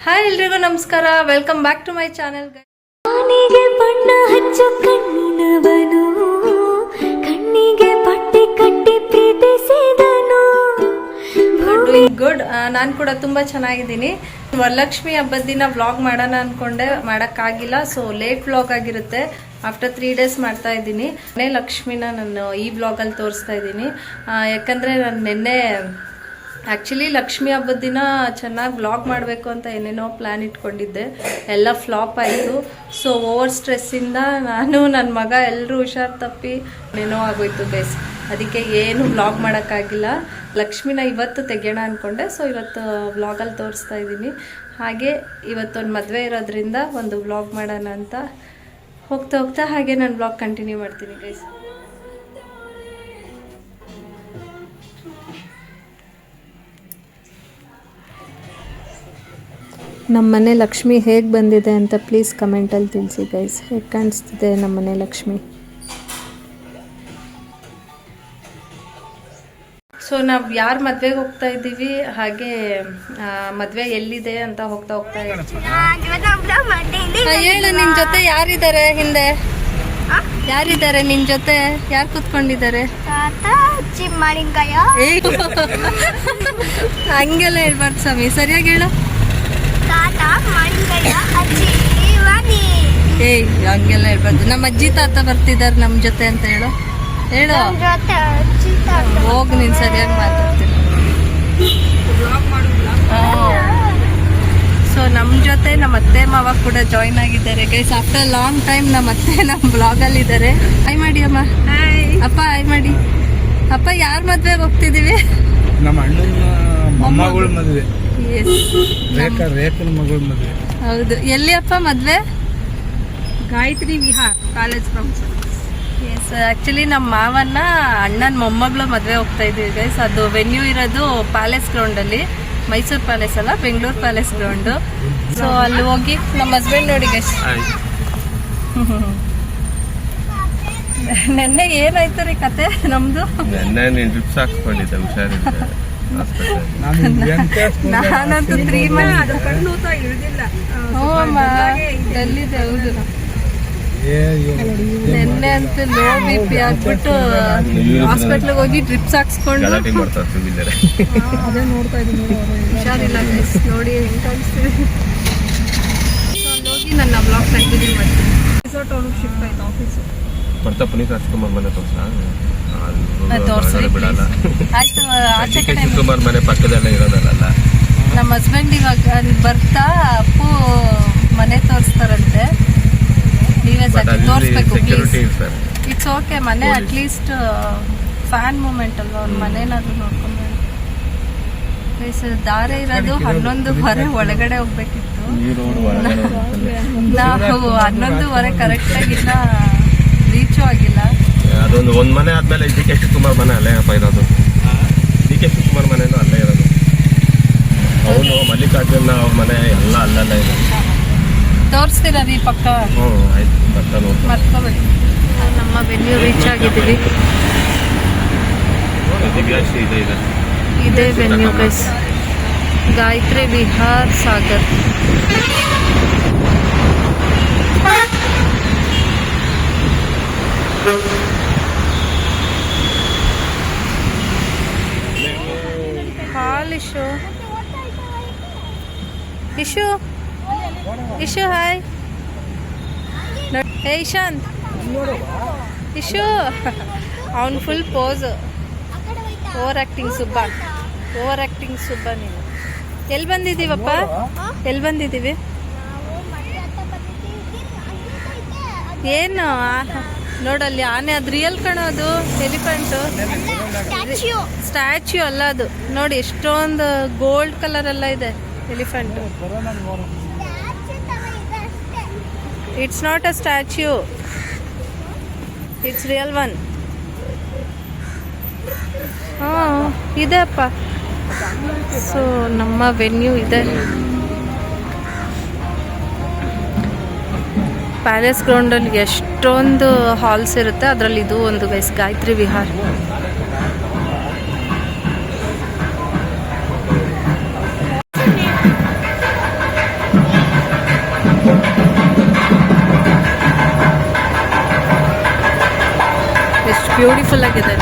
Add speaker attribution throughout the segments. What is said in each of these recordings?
Speaker 1: Hi ಎಲ್ರಿಗೂ ನಮಸ್ಕಾರ, welcome back to my channel.
Speaker 2: ಕಣ್ಣಿಗೆ ಬಣ್ಣ ಹಚ್ಚು ಕಣ್ಣಿನವನು, ಕಣ್ಣಿಗೆ ಪಟ್ಟಿ ಕಟ್ಟಿ ಪ್ರೀತಿಸಿದನು.
Speaker 1: ಗುಡ್. ನಾನು ಕೂಡ ತುಂಬ ಚೆನ್ನಾಗಿದ್ದೀನಿ. ವರಲಕ್ಷ್ಮಿ ಹಬ್ಬದ ದಿನ ವ್ಲಾಗ್ ಮಾಡೋಣ ಅಂದ್ಕೊಂಡೆ, ಮಾಡೋಕ್ಕಾಗಿಲ್ಲ. ಸೊ ಲೇಟ್ ವ್ಲಾಗ್ ಆಗಿರುತ್ತೆ. ಆಫ್ಟರ್ 3 days ಮಾಡ್ತಾ ಇದ್ದೀನಿ. ಮನೆ ಲಕ್ಷ್ಮಿನ ನಾನು ಈ ವ್ಲಾಗಲ್ಲಿ ತೋರಿಸ್ತಾ ಇದ್ದೀನಿ. ಯಾಕಂದರೆ ನಾನು ನಿನ್ನೆ ಆ್ಯಕ್ಚುಲಿ ಲಕ್ಷ್ಮಿ ಹಬ್ಬದ ದಿನ ಚೆನ್ನಾಗಿ ವ್ಲಾಗ್ ಮಾಡಬೇಕು ಅಂತ ಏನೇನೋ ಪ್ಲ್ಯಾನ್ ಇಟ್ಕೊಂಡಿದ್ದೆ, ಎಲ್ಲ ಫ್ಲಾಪ್ ಆಯಿತು. ಸೊ ಓವರ್ ಸ್ಟ್ರೆಸ್ಸಿಂದ ನಾನು ನನ್ನ ಮಗ ಎಲ್ಲರೂ ಹುಷಾರು ತಪ್ಪಿ ಏನೇನೋ ಆಗೋಯ್ತು ಬೇಸ್. ಅದಕ್ಕೆ ಏನು ವ್ಲಾಗ್ ಮಾಡೋಕ್ಕಾಗಿಲ್ಲ. ಲಕ್ಷ್ಮಿನ ಇವತ್ತು ತೆಗೆಯೋಣ ಅಂದ್ಕೊಂಡೆ. ಸೊ ಇವತ್ತು ವ್ಲಾಗಲ್ಲಿ ತೋರಿಸ್ತಾ ಇದ್ದೀನಿ. ಹಾಗೆ ಇವತ್ತೊಂದು ಮದುವೆ ಇರೋದ್ರಿಂದ ಒಂದು ವ್ಲಾಗ್ ಮಾಡೋಣ ಅಂತ ಹೋಗ್ತಾ ಹೋಗ್ತಾ ಹಾಗೆ ನಾನು ವ್ಲಾಗ್ ಕಂಟಿನ್ಯೂ ಮಾಡ್ತೀನಿ ಗೈಸ್. ನಮ್ಮ ಮನೆ ಲಕ್ಷ್ಮಿ ಹೇಗೆ ಬಂದಿದೆ ಅಂತ ಪ್ಲೀಸ್ ಕಮೆಂಟಲ್ಲಿ ತಿಳಿಸಿ ಗೈಸ್. ಹೇಗೆ ಕಾಣಿಸ್ತಿದೆ ನಮ್ಮ ಮನೆ ಲಕ್ಷ್ಮಿ? ಸೊ ನಾವು ಯಾರು ಮದುವೆಗೆ ಹೋಗ್ತಾ ಇದ್ದೀವಿ, ಹಾಗೆ ಮದುವೆ ಎಲ್ಲಿದೆ ಅಂತ ಹೋಗ್ತಾ ಹೇಳು. ನಿನ್ನ ಜೊತೆ ಯಾರಿದ್ದಾರೆ? ಹಿಂದೆ ಯಾರಿದ್ದಾರೆ ನಿನ್ನ ಜೊತೆ? ಯಾರು ಕೂತ್ಕೊಂಡಿದ್ದಾರೆ? ಹಂಗೆಲ್ಲ ಹೇಳ್ಬಾರ್ದು ಸ್ವಾಮಿ, ಸರಿಯಾಗಿ ಹೇಳು. ಏಯ್ ಹಂಗೆಲ್ಲ ಹೇಳ್ಬಾರ್ದು. ನಮ್ಮ ಅಜ್ಜಿ ತಾತ ಬರ್ತಿದ್ದಾರೆ ನಮ್ಮ ಜೊತೆ ಅಂತ ಹೇಳು. ಹೇಳು, ಹೋಗಿ ನೀನು ಸರಿಯಾಗಿ ಮಾತಾಡ್ತೀನಿ. ಸೊ ನಮ್ಮ ಜೊತೆ ನಮ್ಮ ಅತ್ತೆ ಮಾವ ಕೂಡ ಜಾಯಿನ್ ಆಗಿದ್ದಾರೆ ಗೈಸ್. ಆಫ್ಟರ್ ಲಾಂಗ್ ಟೈಮ್ ನಮ್ಮ ಅತ್ತೆ ನಮ್ಮ ಬ್ಲಾಗಲ್ಲಿ ಇದ್ದಾರೆ. ಹಾಯ್ ಮಾಡಿ ಅಮ್ಮ. ಅಪ್ಪ ಹಾಯ್ ಮಾಡಿ. ಅಪ್ಪ ಯಾರ ಮದ್ವೆಗೆ ಹೋಗ್ತಿದ್ದೀವಿ?
Speaker 3: ನಮ್ಮ ಅಣ್ಣನ ಮೊಮ್ಮಗಳ ಮದುವೆ. ರೇಖನ ಮಗಳ ಮದುವೆ.
Speaker 1: ಹೌದು. ಎಲ್ಲಿ ಅಪ್ಪ ಮದುವೆ?
Speaker 4: Gayatri Vihar college function.
Speaker 1: Yes, actually ನಮ್ಮ ಮಾವನ್ನ ಅಣ್ಣನ ಮೊಮ್ಮಗಳು ಮದುವೆ ಹೋಗ್ತಾ ಇದ್ದೀವಿ ಗೈಸ್. ಅದು ವೆನ್ಯೂ ಇರೋದು ಪ್ಯಾಲೇಸ್ ಗ್ರೌಂಡಲ್ಲಿ, ಮೈಸೂರು ಪ್ಯಾಲೇಸ್ ಅಲ್ಲ, ಬೆಂಗಳೂರು ಪ್ಯಾಲೇಸ್ ಗ್ರೌಂಡು. ಸೊ ಅಲ್ಲಿ ಹೋಗಿ ನಮ್ಮ ಹಸ್ಬೆಂಡ್ ನೋಡಿ ಗೈಸ್. ನೆನ್ನೆ ಏನಾಯ್ತು ರೀ ಕತೆ ನಮ್ದು? ನಾನಂತೂ 3 months ಹ್ಞೂ ಅಮ್ಮ ಎಲ್ಲಿದೆ. ಹೌದು, ನೆನ್ನೆ ಅಂತೂ ಲೋ BP ಆಗ್ಬಿಟ್ಟು ಹಾಸ್ಪಿಟ್ಲಿಗೆ ಹೋಗಿ ಡ್ರಿಪ್ಸ್ ಹಾಕ್ಸ್ಕೊಂಡು ಹುಷಾರಿಲ್ಲ ಗೈಸ್. ನೋಡಿ ಹೆಂಗೆ ಕಾಣಿಸ್ತಿದೆ. ಹೋಗಿ ನನ್ನ ಬ್ಲಾಗ್ ಕಂಟಿನ್ಯೂ ಮಾಡ್ತೀನಿ.
Speaker 4: ರಿಸಾರ್ಟ್ ಅವ್ರಿಗೆ ಶಿಫ್ಟ್ ಆಯ್ತು ಆಫೀಸು.
Speaker 3: ಪುನೀತ್ ರಾಜ್ಕುಮಾರ್ ಮನೆ
Speaker 1: ತೋರಿಸ್ರಿ ಆಯ್ತು. ಆಚೆ ಕಡೆ
Speaker 3: ಶಿವಕುಮಾರ್ ಮನೆ ಪಕ್ಕದಲ್ಲ ಇರೋದಲ್ಲ.
Speaker 1: ನಮ್ಮ ಹಸ್ಬೆಂಡ್ ಇವಾಗ ಬರ್ತಾ ಅಪ್ಪು ಮನೆ ತೋರಿಸ್ತಾರಂತೆ. ನೀವೇ ತೋರಿಸ್ಬೇಕು ಪ್ಲೀಸ್. It's okay. ಮನೆ ಅಟ್ಲೀಸ್ಟ್ ಫ್ಯಾನ್ ಮೂಮೆಂಟ್ ಅಲ್ವಾ, ಅವ್ರ ಮನೇನಾದ್ರು ನೋಡ್ಕೊಂಡು. ದಾರೆ ಇರೋದು 11:15 ಒಳಗಡೆ ಹೋಗ್ಬೇಕಿತ್ತು. ನಾವು 11:15 ಕರೆಕ್ಟಾಗಿ ಇನ್ನ ರೀಚು ಆಗಿಲ್ಲ.
Speaker 3: ಅದೊಂದು ಮನೆ ಆದ್ಮೇಲೆ DK ಶಿವಕುಮಾರ್ ಮನೆ ಅಲ್ಲೇ ಅಪ್ಪ ಇರೋದು. DK ಶಿವಕುಮಾರ್ ಮನೆನೂ ಅಲ್ಲೇ ಇರೋದು. ಅವನು ಮಲ್ಲಿಕಾರ್ಜುನ ಅವ್ರ ಮನೆ ಎಲ್ಲ ಅಲ್ಲಲ್ಲೇ ಇದೆ.
Speaker 1: ತೋರಿಸ್ತೀರಾ ರೀ ಪಕ್ಕ?
Speaker 3: ಹ್ಞೂ ಆಯ್ತು, ಪಕ್ಕ ನೋಡಿ
Speaker 1: ಮರ್ಕೋಬೇಡಿ. ನಮ್ಮ ವೆನ್ಯೂ ರೀಚ್ ಆಗಿದ್ದೀವಿ. ಇದೇ ವೆನ್ಯೂ ಗೈಸ್, ಗಾಯತ್ರಿ ವಿಹಾರ್ ಸಾಗರ್. ಕಾಲ್ ಇಶು ಇಶು ಇಶು ಹಾಯ್. ಹೇ ಇಶಾಂತ್, ಇಶು ಅವನು full pose. Over acting Subba, over acting Subba. ನೀನು ಎಲ್ಲಿ ಬಂದಿದ್ದೀವಪ್ಪ? ಎಲ್ಲಿ ಬಂದಿದ್ದೀವಿ? ಏನು ನೋಡಲ್ಲಿ ಆನೆ, ಅದು ರಿಯಲ್ ಕಣೋದು. ಎಲಿಫೆಂಟು ಸ್ಟ್ಯಾಚ್ಯೂ ಅಲ್ಲ ಅದು. ನೋಡಿ ಎಷ್ಟೊಂದು ಗೋಲ್ಡ್ ಕಲರ್ ಎಲ್ಲ ಇದೆ elephant. It's not a statue, it's real one. ಹಾಂ ಇದೆ ಅಪ್ಪ. ಸೊ ನಮ್ಮ ವೆನ್ಯೂ ಇದೆ. ಪ್ಯಾಲೇಸ್ ಗ್ರೌಂಡಲ್ಲಿ ಎಷ್ಟೊಂದು ಹಾಲ್ಸ್ ಇರುತ್ತೆ, ಅದರಲ್ಲಿ ಇದು ಒಂದು ಗೈಸ್, ಗಾಯತ್ರಿ ವಿಹಾರ್. ಬ್ಯೂಟಿಫುಲ್ ಆಗಿದೆ.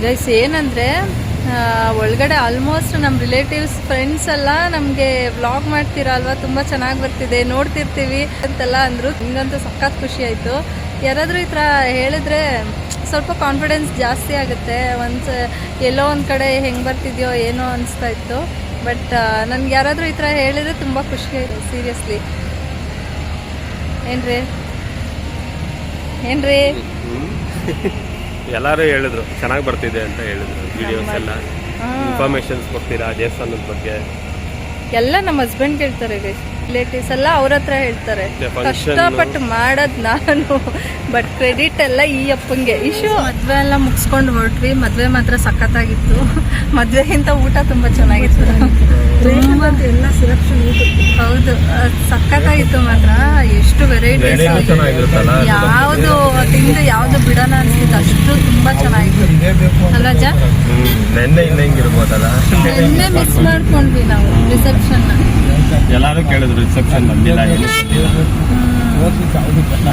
Speaker 1: ಗೈಸ್ ಏನಂದರೆ ಒಳಗಡೆ ಆಲ್ಮೋಸ್ಟ್ ನಮ್ಮ ರಿಲೇಟಿವ್ಸ್ ಫ್ರೆಂಡ್ಸ್ ಎಲ್ಲ ನಮಗೆ ವ್ಲಾಗ್ ಮಾಡ್ತೀರಾ ಅಲ್ವಾ, ತುಂಬ ಚೆನ್ನಾಗಿ ಬರ್ತಿದೆ, ನೋಡ್ತಿರ್ತೀವಿ ಅಂತೆಲ್ಲ ಅಂದರು. ಹಿಂಗಂತೂ ಸಖತ್ ಖುಷಿ ಆಯಿತು. ಯಾರಾದರೂ ಈ ಥರ ಹೇಳಿದ್ರೆ ಸ್ವಲ್ಪ ಕಾನ್ಫಿಡೆನ್ಸ್ ಜಾಸ್ತಿ ಆಗುತ್ತೆ. ಎಲ್ಲೋ ಒಂದು ಕಡೆ ಹೆಂಗೆ ಬರ್ತಿದ್ಯೋ ಏನೋ ಅನಿಸ್ತಾ ಇತ್ತು. ಬಟ್ ನನಗೆ ಯಾರಾದರೂ ಈ ಥರ ಹೇಳಿದರೆ ತುಂಬ ಖುಷಿ ಆಯಿತು ಸೀರಿಯಸ್ಲಿ. ಏನ್ರಿ
Speaker 3: ಎಲ್ಲರೂ ಹೇಳಿದ್ರು ಚೆನ್ನಾಗಿ ಬರ್ತಿದೆ ಅಂತ ಹೇಳಿದ್ರು. ವಿಡಿಯೋಸ್ ಎಲ್ಲ ಇನ್ಫಾರ್ಮೇಶನ್ಸ್ ಕೊಡ್ತೀರಾ ದೇವಸ್ಥಾನದ ಬಗ್ಗೆ
Speaker 1: ಎಲ್ಲ ನಮ್ಮ ಹಸ್ಬೆಂಡ್ ಹೇಳ್ತಾರೆ ಗೈಸ್, ರಿಲೇಟಿವ್ಸ್ ಎಲ್ಲ ಅವ್ರ ಹತ್ರ ಹೇಳ್ತಾರೆ.
Speaker 3: function
Speaker 1: ಕಷ್ಟಪಟ್ಟು ಮಾಡೋದು ನಾನು, ಬಟ್ ಕ್ರೆಡಿಟ್ ಎಲ್ಲ ಈ ಅಪ್ಪಂಗೆ. ಇಶ್ಯೂ ಮದುವೆ ಎಲ್ಲ ಮುಗಿಸ್ಕೊಂಡು ಹೊರಟ್ವಿ. ಮದುವೆ ಮಾತ್ರ ಸಖತ್ತಾಗಿತ್ತು. ಮದುವೆಗಿಂತ ಊಟ ತುಂಬ ಚೆನ್ನಾಗಿತ್ತು.
Speaker 4: ಎಲ್ಲ ಸೆಲೆಕ್ಷನ್
Speaker 1: ಹೌದು, ಸಖತ್ತಾಗಿತ್ತು ಮಾತ್ರ. ಎಷ್ಟು ವೆರೈಟೀಸ್, ಯಾವುದು ತಿಂದು ಯಾವುದು ಬಿಡೋಣ ಅನ್ಸ್ತಿತ್ತು, ಅಷ್ಟು ತುಂಬ ಚೆನ್ನಾಗಿತ್ತು ಅಲ್ಲ ಅಜ್ಜ?
Speaker 3: ನೆನ್ನೆ ಹಿಂಗಿರ್ಬೋದಲ್ಲ.
Speaker 1: ನಿನ್ನೆ ಮಿಸ್ ಮಾಡ್ಕೊಂಡ್ವಿ ನಾವು ರಿಸೆಪ್ಷನ್.
Speaker 3: ಎಲ್ಲರೂ ಕೇಳಿದ್ರು ರಿಸೆಪ್ಷನ್ ಬಂದಿಲ್ಲ.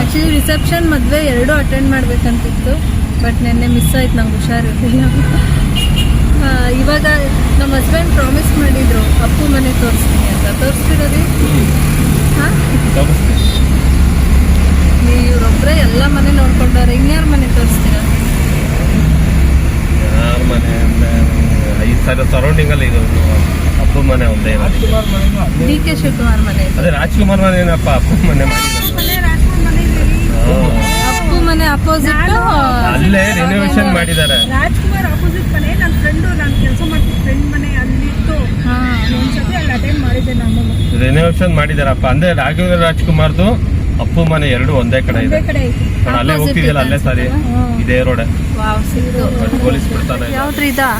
Speaker 1: ಆಕ್ಚುಲಿ ರಿಸೆಪ್ಷನ್ ಮದುವೆ ಎರಡೂ ಅಟೆಂಡ್ ಮಾಡ್ಬೇಕಂತಿತ್ತು, ಬಟ್ ನಿನ್ನೆ ಮಿಸ್ ಆಯ್ತು, ನಂಗೆ ಹುಷಾರಿರಲಿಲ್ಲ. ಇವಾಗ ನಮ್ಮ ಹಸ್ಬೆಂಡ್ ಪ್ರಾಮಿಸ್ ಮಾಡಿದ್ರು ಅಪ್ಪು ಮನೆ ತೋರಿಸ್ತೀನಿ ಅಂತ. ತೋರಿಸ್ತೀರ ರೀ? ಹಾಂ, ನೀವ್ರೊಬ್ಬರೇ ಎಲ್ಲ ಮನೆ ನೋಡ್ಕೊಂಡವ್ರೆ, ಇನ್ಯಾರ ಮನೆ ತೋರಿಸ್ತೀರ?
Speaker 3: ಯಾರ ಮನೆ ಅಂದ್ರೆ 5 ಸರೌಂಡಿಂಗ್ ಅಲ್ಲಿ ಇದು ಅಪ್ಪು ಮನೆ ಒಂದೇ.
Speaker 1: ಡಿ ಕೆ ಶಿವಕುಮಾರ್ ಮನೆ.
Speaker 3: ಅದೇ ರಾಜ್ಕುಮಾರ್ ಮನೆ ಏನಪ್ಪ ಅಪ್ಪು ಮನೆ
Speaker 1: ಅಪ್ಪು ಮನೆ ಅಪೋಸಿಟ್
Speaker 3: ಅಲ್ಲೇ ರಿನೋವೇಷನ್ ಮಾಡಿದ್ದಾರೆ.
Speaker 4: ರಾಜ್ಕುಮಾರ್ ಅಪೋಸಿಟ್ ಮನೆ ನನ್ನ ಫ್ರೆಂಡು, ನಾನು ಕೆಲಸ ಮಾಡ್ತಿದ್ದ ಫ್ರೆಂಡ್ ಮನೆ ಅಲ್ಲಿತ್ತು. ಒಂದ್ಸತಿ ಅಲ್ಲಿ ಅಟೆಂಡ್ ಮಾಡಿದ್ದೆ ನಾನು.
Speaker 3: ರಿನೋವೇಷನ್ ಮಾಡಿದಾರಪ್ಪ. ಅಂದ್ರೆ ರಾಘವೇಂದ್ರ ರಾಜ್ಕುಮಾರ್ದು ಅಪ್ಪು ಮನೆ ಎರಡು ಒಂದೇ ಕಡೆ ಇದೆ. ನಾನು ಅಲ್ಲೇ ಹೋಗ್ತಿದ್ದಿಲ್ಲ, ಅಲ್ಲೇ ಸಾರಿ ಇದೇ ರೋಡ್. ಪೊಲೀಸ್ ಬಿಡ್ತಾನೆ.
Speaker 1: ಯಾವ್ದ್ರಿ ಇದಾ?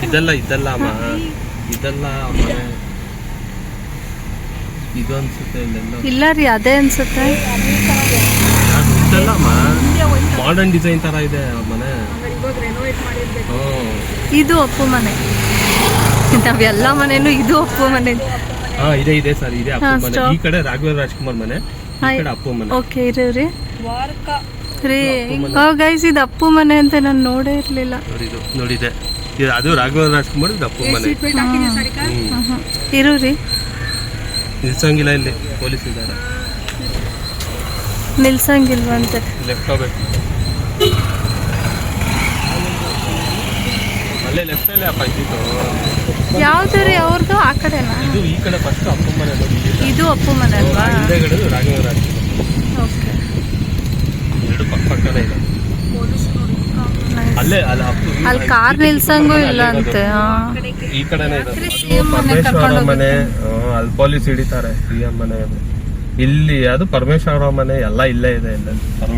Speaker 3: ಇದೆಲ್ಲ ಅಮ್ಮ, ಇದೆಲ್ಲ ಮನೆ ಇದು ಅನ್ಸುತ್ತೆ.
Speaker 1: ಇಲ್ಲ ರೀ, ಅದೇ ಅನ್ಸುತ್ತೆ.
Speaker 3: ಇದೆಲ್ಲ ಅಮ್ಮ ಮಾಡರ್ನ್ ಡಿಸೈನ್ ತರ ಇದೆ ಮನೆ.
Speaker 1: ಇದು ಅಪ್ಪು ಮನೆ. ನಾವೆಲ್ಲ ಮನೆನೂ ಇದು ಅಪ್ಪು ಮನೆ.
Speaker 3: ಹಾ ಇದೆ ಸರ್, ಇದೆ ಅಪ್ಪು ಮನೆ. ಈ ಕಡೆ ರಾಘವೇಂದ್ರ ರಾಜ್ಕುಮಾರ್ ಮನೆ, ಈ ಕಡೆ ಅಪ್ಪು ಮನೆ.
Speaker 1: ಓಕೆ ಇರಿ ರೀ. ಗೈಸ್, ಇದು ಅಪ್ಪು ಮನೆ ಅಂತ ನಾನು ನೋಡೇ ಇರ್ಲಿಲ್ಲ.
Speaker 3: ನೋಡಿದೆ, ಅದು ರಾಘವೇಂದ್ರ ರಾಜ್ಕುಮಾರ್, ಇದು ಅಪ್ಪು ಮನೆ.
Speaker 1: ಇರು ರೀ,
Speaker 3: ನಿಲ್ಸಂಗಿಲ್ಲ, ಇಲ್ಲಿ ಪೊಲೀಸ್ ಇದ್ದಾರೆ.
Speaker 1: ನಿಲ್ಸಂಗಿಲ್ವಂತೆ.
Speaker 3: ಲೆಫ್ಟ್ ಹೋಗ್ಬೇಕು, ಅಲ್ಲೇ ಲೆಫ್ಟ್ ಅಲ್ಲೇ ಅಪ್ಪ ಇದ್ದಿತ್ತು.
Speaker 1: ಯಾವ್ದು ರೀ ಅವ್ರದ್ದು? ಆ ಕಡೆನಾ?
Speaker 3: ಇದು ಈ ಕಡೆ ಫಸ್ಟ್ ಅಪ್ಪು ಮನೆ.
Speaker 1: ಇದು ಅಪ್ಪು ಮನೆ ಅಲ್ವಾ?
Speaker 3: ಹಿಂದೆಗಡೆ ರಾಘವೇಂದ್ರ ರಾಜ್ಕುಮಾರ್.
Speaker 1: ಓಕೆ,
Speaker 3: ಎರಡು ಪಕ್ಕನೇ ಇದೆ. ಅಲ್ಲೇ
Speaker 1: ಅಲ್ಲಿ ಕಾರ್ ನಿಲ್ಸಂಗೂ ಇಲ್ಲ ಅಂತೆ.
Speaker 3: ಈ ಕಡೆನೇ ಇದೆ ಪರಮೇಶ್ವರ ಮನೆ. ಅಲ್ಲಿ ಪೊಲೀಸ್ ಹಿಡಿತಾರೆ. ಸಿಎಂ ಮನೆ ಇಲ್ಲಿ, ಅದು ಪರಮೇಶ್ವರ ಮನೆ ಎಲ್ಲ ಇಲ್ಲೇ ಇದೆ.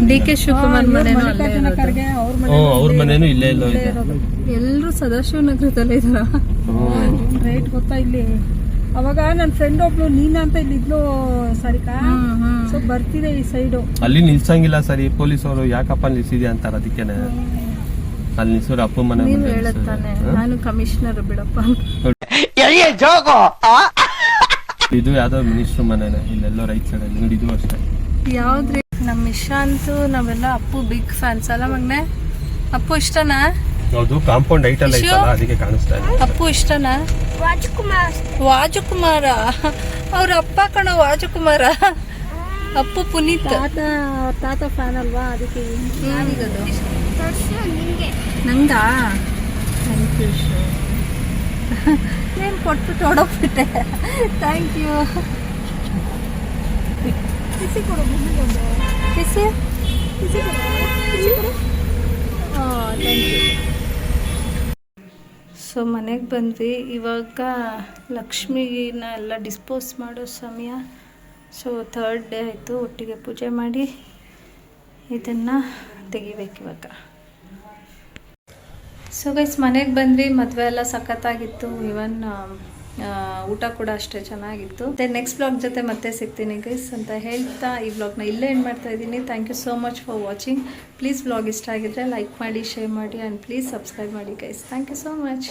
Speaker 1: ಡಿ ಕೆ ಶಿವಕುಮಾರ್ ಮನೆನೂ ಅಲ್ಲೇ ಇರೋದು.
Speaker 3: ಅವ್ರ ಮನೇನು ಇಲ್ಲೇ ಇಲ್ಲ ಇದೆ.
Speaker 1: ಎಲ್ಲರೂ ಸದಾಶಿವನಗರದಲ್ಲೇ ಇದಾರ.
Speaker 4: ರೈಟ್ ಗೊತ್ತಾ ಇಲ್ಲಿ? ಅವಾಗ ನನ್ನ ಫ್ರೆಂಡ್ ಒಬ್ಳು ನೀನಾ ಅಂತ ಇಲ್ಲಿ ಇದ್ಲು ಸಾರಿಕಾ, ಸೊ ಬರ್ತಿದೆ ಈ ಸೈಡು.
Speaker 3: ಅಲ್ಲಿ ನಿಲ್ಸಂಗಿಲ್ಲ ಸರಿ, ಪೊಲೀಸ್ ಅವರು ಯಾಕಪ್ಪ ನಿಲ್ಸಿದ್ಯಾ ಅಂತಾರ. ಅದಕ್ಕೇನೆ ಅಲ್ಲಿ ನಿಲ್ಸೋರು ಅಪ್ಪು ಮನೆ.
Speaker 1: ಹೇಳುತ್ತಾನೆ ನಾನು ಕಮಿಷನರ್ ಬಿಡಪ್ಪ.
Speaker 3: ಇದು ಯಾವ್ದೋ ಮಿನಿಸ್ಟರ್ ಮನೆನೆ, ಇಲ್ಲೆಲ್ಲೋ ರೈಟ್ ಸೈಡ್ ಅಲ್ಲಿ ನೋಡಿ. ಇದು ಅಷ್ಟೇ.
Speaker 1: ಯಾವ್ದ್ರಿ? ನಮ್ಮ ಇಶಾ ಅಂತೂ ನಾವೆಲ್ಲ ಅಪ್ಪು ಬಿಗ್ ಫ್ಯಾನ್ಸ್ ಅಲ್ಲ ಮಗ್ನೆ. ಅಪ್ಪು ಇಷ್ಟನಾ?
Speaker 3: ಹೌದು, ಕಾಂಪೌಂಡ್ ಹೈಟ್ ಎಲ್ಲ ಐತಲ್ಲ ಅದಕ್ಕೆ ಕಾಣಿಸ್ತಾ ಇದೆ.
Speaker 1: ಅಪ್ಪು ಇಷ್ಟನಾ? ವಾಜಕುಮಾರ ಅವ್ರ ಅಪ್ಪ ಕಣ ವಾಜಕುಮಾರ. ಅಪ್ಪು ಪುನೀತ್
Speaker 4: ತಾತ ಫ್ಯಾನ್ ಅಲ್ವಾ ಅದಕ್ಕೆ.
Speaker 1: ನಂಗಾ? Thank you. ಏನು ಕೊಟ್ಬಿಟ್ಟು ಹೊಡೋಗ್ಬಿಟ್ಟೆ. Thank you.
Speaker 4: ಕಿಸಿ ಕೊಡು, ಮುಂದೆ
Speaker 1: ಕಿಸಿ.
Speaker 4: Thank you.
Speaker 1: ಸೊ ಮನೆಗೆ ಬಂದ್ವಿ. ಇವಾಗ ಲಕ್ಷ್ಮಿನ ಎಲ್ಲ ಡಿಸ್ಪೋಸ್ ಮಾಡೋ ಸಮಯ. ಸೊ 3rd ಡೇ ಆಯಿತು. ಒಟ್ಟಿಗೆ ಪೂಜೆ ಮಾಡಿ ಇದನ್ನು ತೆಗಿಬೇಕು ಇವಾಗ. ಸೊ ಗೈಸ್ ಮನೆಗೆ ಬಂದ್ವಿ. ಮದುವೆ ಎಲ್ಲ ಸಖತ್ತಾಗಿತ್ತು. ಇವನ್ ಊಟ ಕೂಡ ಅಷ್ಟೇ ಚೆನ್ನಾಗಿತ್ತು. ಮತ್ತೆ ನೆಕ್ಸ್ಟ್ ಬ್ಲಾಗ್ ಜೊತೆ ಮತ್ತೆ ಸಿಗ್ತೀನಿ ಗೈಸ್ ಅಂತ ಹೇಳ್ತಾ ಈ ಬ್ಲಾಗ್ನ ಇಲ್ಲೇ ಎಂಡ್ ಮಾಡ್ತಾ ಇದ್ದೀನಿ. Thank you so much for watching. Please blog ಇಷ್ಟ ಆಗಿದ್ರೆ ಲೈಕ್ ಮಾಡಿ, ಶೇರ್ ಮಾಡಿ ಆ್ಯಂಡ್ ಪ್ಲೀಸ್ ಸಬ್ಸ್ಕ್ರೈಬ್ ಮಾಡಿ guys. Thank you so much.